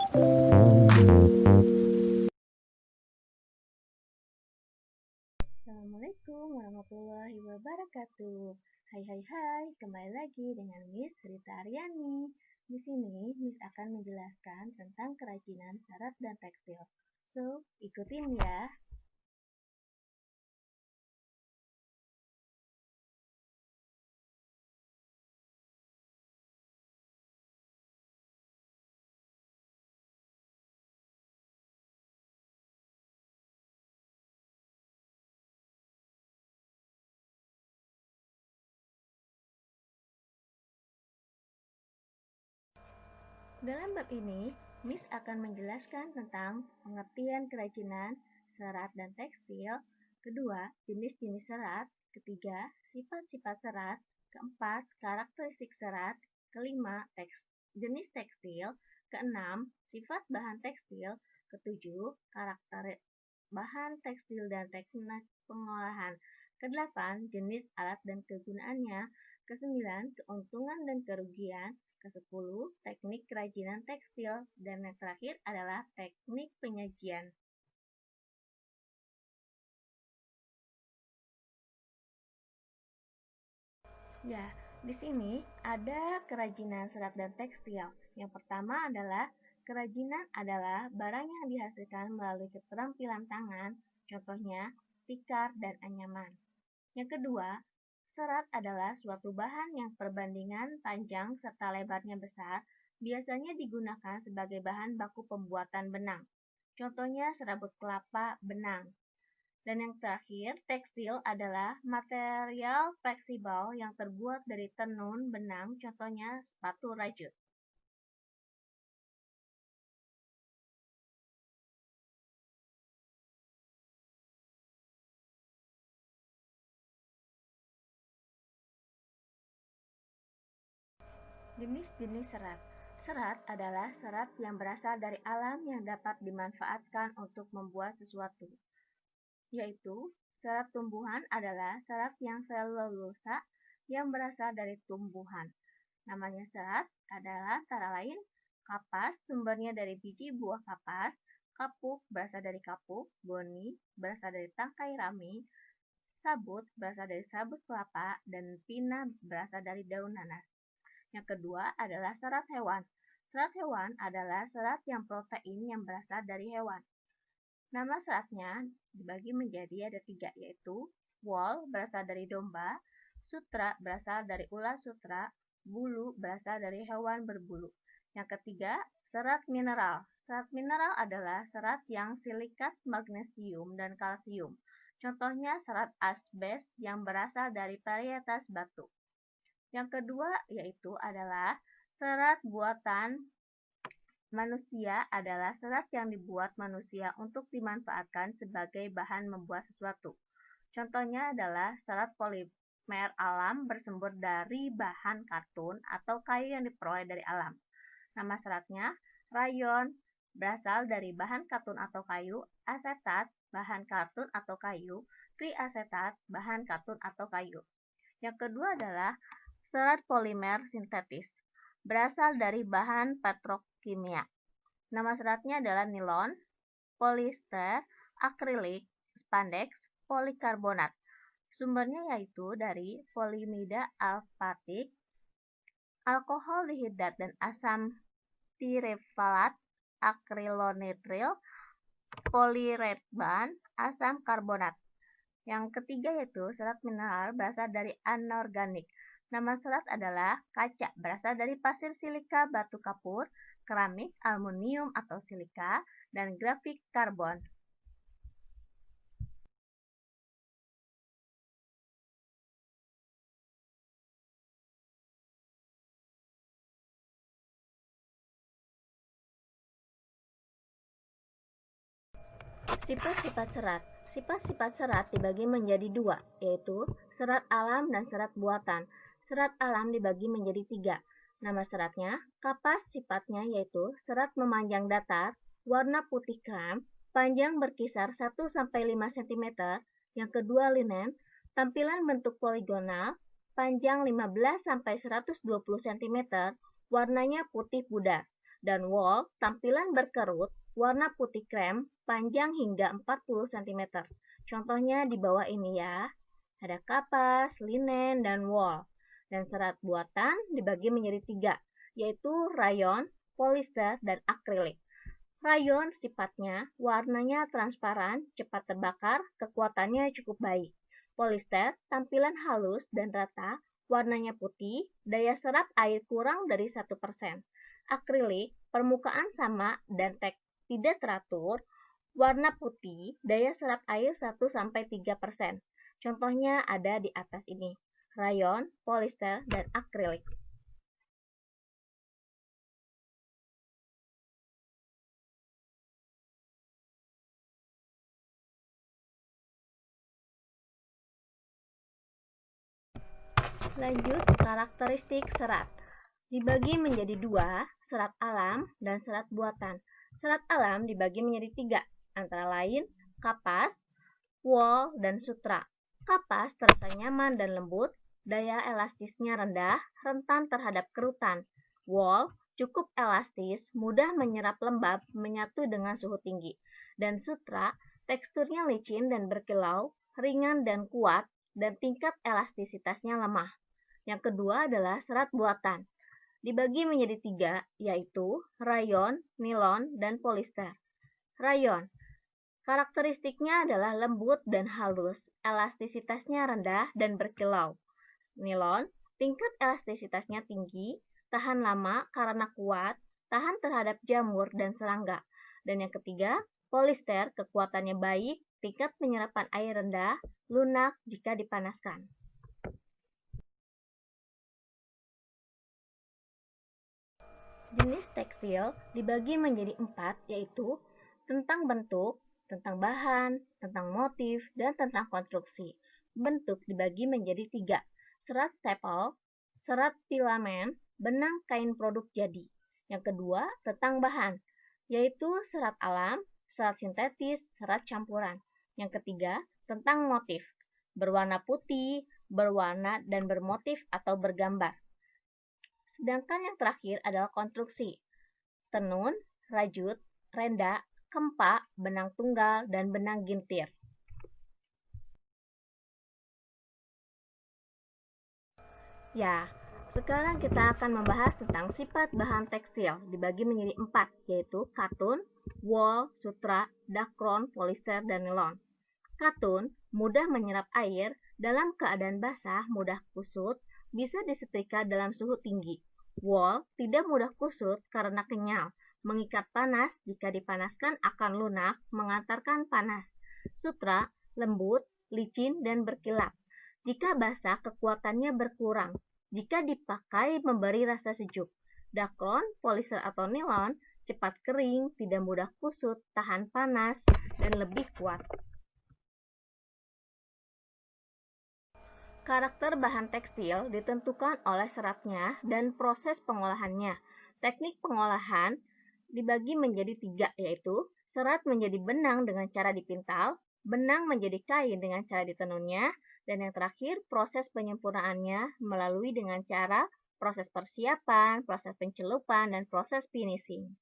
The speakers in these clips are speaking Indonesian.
Assalamualaikum warahmatullahi wabarakatuh. Hai, kembali lagi dengan Miss Rita Aryani. Di sini Miss akan menjelaskan tentang kerajinan serat dan tekstil. So, ikutin ya. Dalam bab ini, Miss akan menjelaskan tentang pengertian kerajinan serat dan tekstil, kedua, jenis-jenis serat, ketiga, sifat-sifat serat, keempat, karakteristik serat, kelima, jenis tekstil, keenam, sifat bahan tekstil, ketujuh, karakter bahan tekstil dan teknik pengolahan, kedelapan, jenis alat dan kegunaannya, kesembilan, keuntungan dan kerugian, ke-10, teknik kerajinan tekstil, dan yang terakhir adalah teknik penyajian. Ya, di sini ada kerajinan serat dan tekstil. Yang pertama adalah kerajinan adalah barang yang dihasilkan melalui keterampilan tangan, contohnya tikar dan anyaman. Yang kedua, serat adalah suatu bahan yang perbandingan panjang serta lebarnya besar, biasanya digunakan sebagai bahan baku pembuatan benang. Contohnya serabut kelapa benang. Dan yang terakhir, tekstil adalah material fleksibel yang terbuat dari tenun benang, contohnya sepatu rajut. Jenis-jenis serat. Serat adalah serat yang berasal dari alam yang dapat dimanfaatkan untuk membuat sesuatu, yaitu serat tumbuhan adalah serat yang selulosa yang berasal dari tumbuhan. Namanya serat adalah antara lain kapas, sumbernya dari biji buah kapas, kapuk berasal dari kapuk, goni berasal dari tangkai rami, sabut berasal dari sabut kelapa, dan pina berasal dari daun nanas. Yang kedua adalah serat hewan. Serat hewan adalah serat yang protein yang berasal dari hewan. Nama seratnya dibagi menjadi ada 3, yaitu wool berasal dari domba, sutra berasal dari ular sutra, bulu berasal dari hewan berbulu. Yang ketiga, serat mineral. Serat mineral adalah serat yang silikat magnesium dan kalsium. Contohnya serat asbes yang berasal dari varietas batu. Yang kedua yaitu adalah serat buatan manusia adalah serat yang dibuat manusia untuk dimanfaatkan sebagai bahan membuat sesuatu. Contohnya adalah serat polimer alam bersumber dari bahan kartun atau kayu yang diperoleh dari alam. Nama seratnya rayon berasal dari bahan kartun atau kayu, asetat bahan kartun atau kayu, triasetat bahan kartun atau kayu. Yang kedua adalah serat polimer sintetis, berasal dari bahan petrokimia. Nama seratnya adalah nilon, polister, akrilik, spandex, polikarbonat. Sumbernya yaitu dari polimida alfatik, alkohol dihidrat dan asam tirefalat, akrilonitril, poliuretan, asam karbonat. Yang ketiga yaitu serat mineral berasal dari anorganik. Nama serat adalah kaca, berasal dari pasir silika, batu kapur, keramik, aluminium atau silika, dan grafik karbon. Sifat-sifat serat. Sifat-sifat serat dibagi menjadi 2, yaitu serat alam dan serat buatan. Serat alam dibagi menjadi 3. Nama seratnya, kapas sifatnya yaitu serat memanjang datar, warna putih krem, panjang berkisar 1-5 cm. Yang kedua linen, tampilan bentuk poligonal, panjang 15-120 cm, warnanya putih pudar. Dan wool, tampilan berkerut, warna putih krem, panjang hingga 40 cm. Contohnya di bawah ini ya. Ada kapas, linen, dan wool. Dan serat buatan dibagi menjadi 3, yaitu rayon, polister, dan akrilik. Rayon sifatnya, warnanya transparan, cepat terbakar, kekuatannya cukup baik. Polister, tampilan halus dan rata, warnanya putih, daya serap air kurang dari 1%. Akrilik, permukaan sama dan teks tidak teratur, warna putih, daya serap air 1-3%. Contohnya ada di atas ini, rayon, polister, dan akrilik. Lanjut, karakteristik serat. Dibagi menjadi 2, serat alam dan serat buatan. Serat alam dibagi menjadi 3, antara lain kapas, wool, dan sutra. Kapas terasa nyaman dan lembut, daya elastisnya rendah, rentan terhadap kerutan. Wool cukup elastis, mudah menyerap lembab, menyatu dengan suhu tinggi. Dan sutra, teksturnya licin dan berkilau, ringan dan kuat, dan tingkat elastisitasnya lemah. Yang kedua adalah serat buatan. Dibagi menjadi 3, yaitu rayon, nilon, dan polister. Rayon, karakteristiknya adalah lembut dan halus, elastisitasnya rendah dan berkilau. Nilon, tingkat elastisitasnya tinggi, tahan lama karena kuat, tahan terhadap jamur dan serangga. Dan yang ketiga, polister, kekuatannya baik, tingkat penyerapan air rendah, lunak jika dipanaskan. Jenis tekstil dibagi menjadi 4, yaitu tentang bentuk, tentang bahan, tentang motif, dan tentang konstruksi. Bentuk dibagi menjadi 3, serat staple, serat filamen, benang kain produk jadi. Yang kedua, tentang bahan, yaitu serat alam, serat sintetis, serat campuran. Yang ketiga, tentang motif, berwarna putih, berwarna dan bermotif atau bergambar. Sedangkan yang terakhir adalah konstruksi, tenun, rajut, renda, kempa, benang tunggal, dan benang gintir. Ya, sekarang kita akan membahas tentang sifat bahan tekstil, dibagi menjadi 4, yaitu katun, wool, sutra, dakron, polister, dan nilon. Katun mudah menyerap air, dalam keadaan basah mudah kusut, bisa disetrika dalam suhu tinggi. Wool tidak mudah kusut karena kenyal, mengikat panas, jika dipanaskan akan lunak, mengantarkan panas. Sutra lembut, licin, dan berkilap. Jika basah, kekuatannya berkurang. Jika dipakai memberi rasa sejuk. Dakron, polister atau nilon cepat kering, tidak mudah kusut, tahan panas, dan lebih kuat. Karakter bahan tekstil ditentukan oleh seratnya dan proses pengolahannya. Teknik pengolahan dibagi menjadi 3, yaitu serat menjadi benang dengan cara dipintal, benang menjadi kain dengan cara ditenunnya, dan yang terakhir proses penyempurnaannya melalui dengan cara proses persiapan, proses pencelupan, dan proses finishing.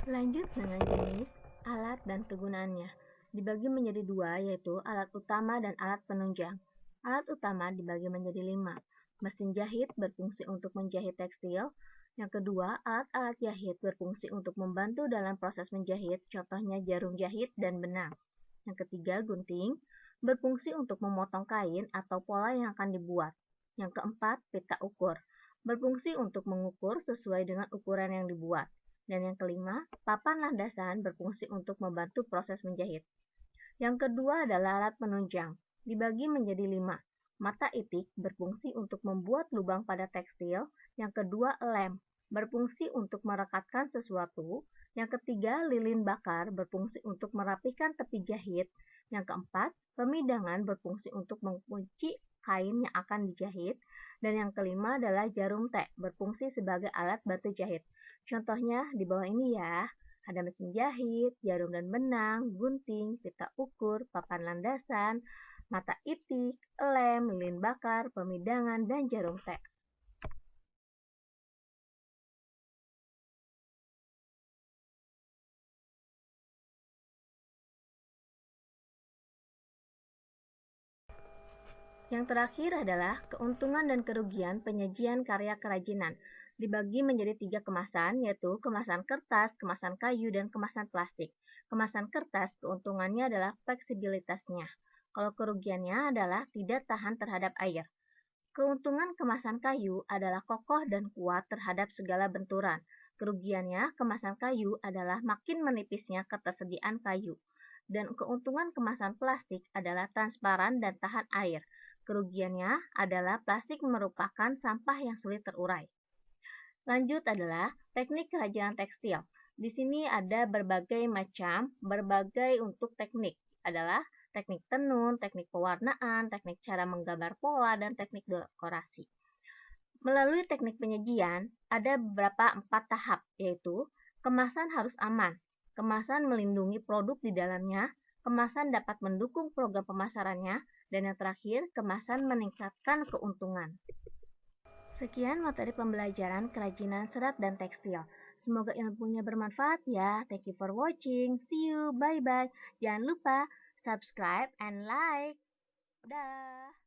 Lanjut dengan jenis, alat, dan kegunaannya. Dibagi menjadi 2, yaitu alat utama dan alat penunjang. Alat utama dibagi menjadi 5. Mesin jahit berfungsi untuk menjahit tekstil. Yang kedua, alat-alat jahit berfungsi untuk membantu dalam proses menjahit, contohnya jarum jahit dan benang. Yang ketiga, gunting berfungsi untuk memotong kain atau pola yang akan dibuat. Yang keempat, pita ukur berfungsi untuk mengukur sesuai dengan ukuran yang dibuat. Dan yang kelima, papan landasan berfungsi untuk membantu proses menjahit. Yang kedua adalah alat penunjang, dibagi menjadi 5. Mata itik berfungsi untuk membuat lubang pada tekstil. Yang kedua, lem berfungsi untuk merekatkan sesuatu. Yang ketiga, lilin bakar berfungsi untuk merapikan tepi jahit. Yang keempat, pemidangan berfungsi untuk mengunci kain yang akan dijahit. Dan yang kelima adalah jarum T, berfungsi sebagai alat bantu jahit. Contohnya di bawah ini ya. Ada mesin jahit, jarum dan benang, gunting, pita ukur, papan landasan, mata itik, lem, lilin bakar, pemidangan, dan jarum T. Yang terakhir adalah keuntungan dan kerugian penyajian karya kerajinan. Dibagi menjadi 3 kemasan, yaitu kemasan kertas, kemasan kayu, dan kemasan plastik. Kemasan kertas, keuntungannya adalah fleksibilitasnya. Kalau kerugiannya adalah tidak tahan terhadap air. Keuntungan kemasan kayu adalah kokoh dan kuat terhadap segala benturan. Kerugiannya, kemasan kayu adalah makin menipisnya ketersediaan kayu. Dan keuntungan kemasan plastik adalah transparan dan tahan air. Kerugiannya adalah plastik merupakan sampah yang sulit terurai. Lanjut adalah teknik kerajinan tekstil. Di sini ada berbagai untuk teknik. Adalah teknik tenun, teknik pewarnaan, teknik cara menggambar pola, dan teknik dekorasi. Melalui teknik penyajian, ada beberapa 4 tahap, yaitu kemasan harus aman, kemasan melindungi produk di dalamnya, kemasan dapat mendukung program pemasarannya, dan yang terakhir, kemasan meningkatkan keuntungan. Sekian materi pembelajaran kerajinan serat dan tekstil. Semoga ilmunya bermanfaat ya. Thank you for watching. See you. Bye-bye. Jangan lupa subscribe and like. Dah.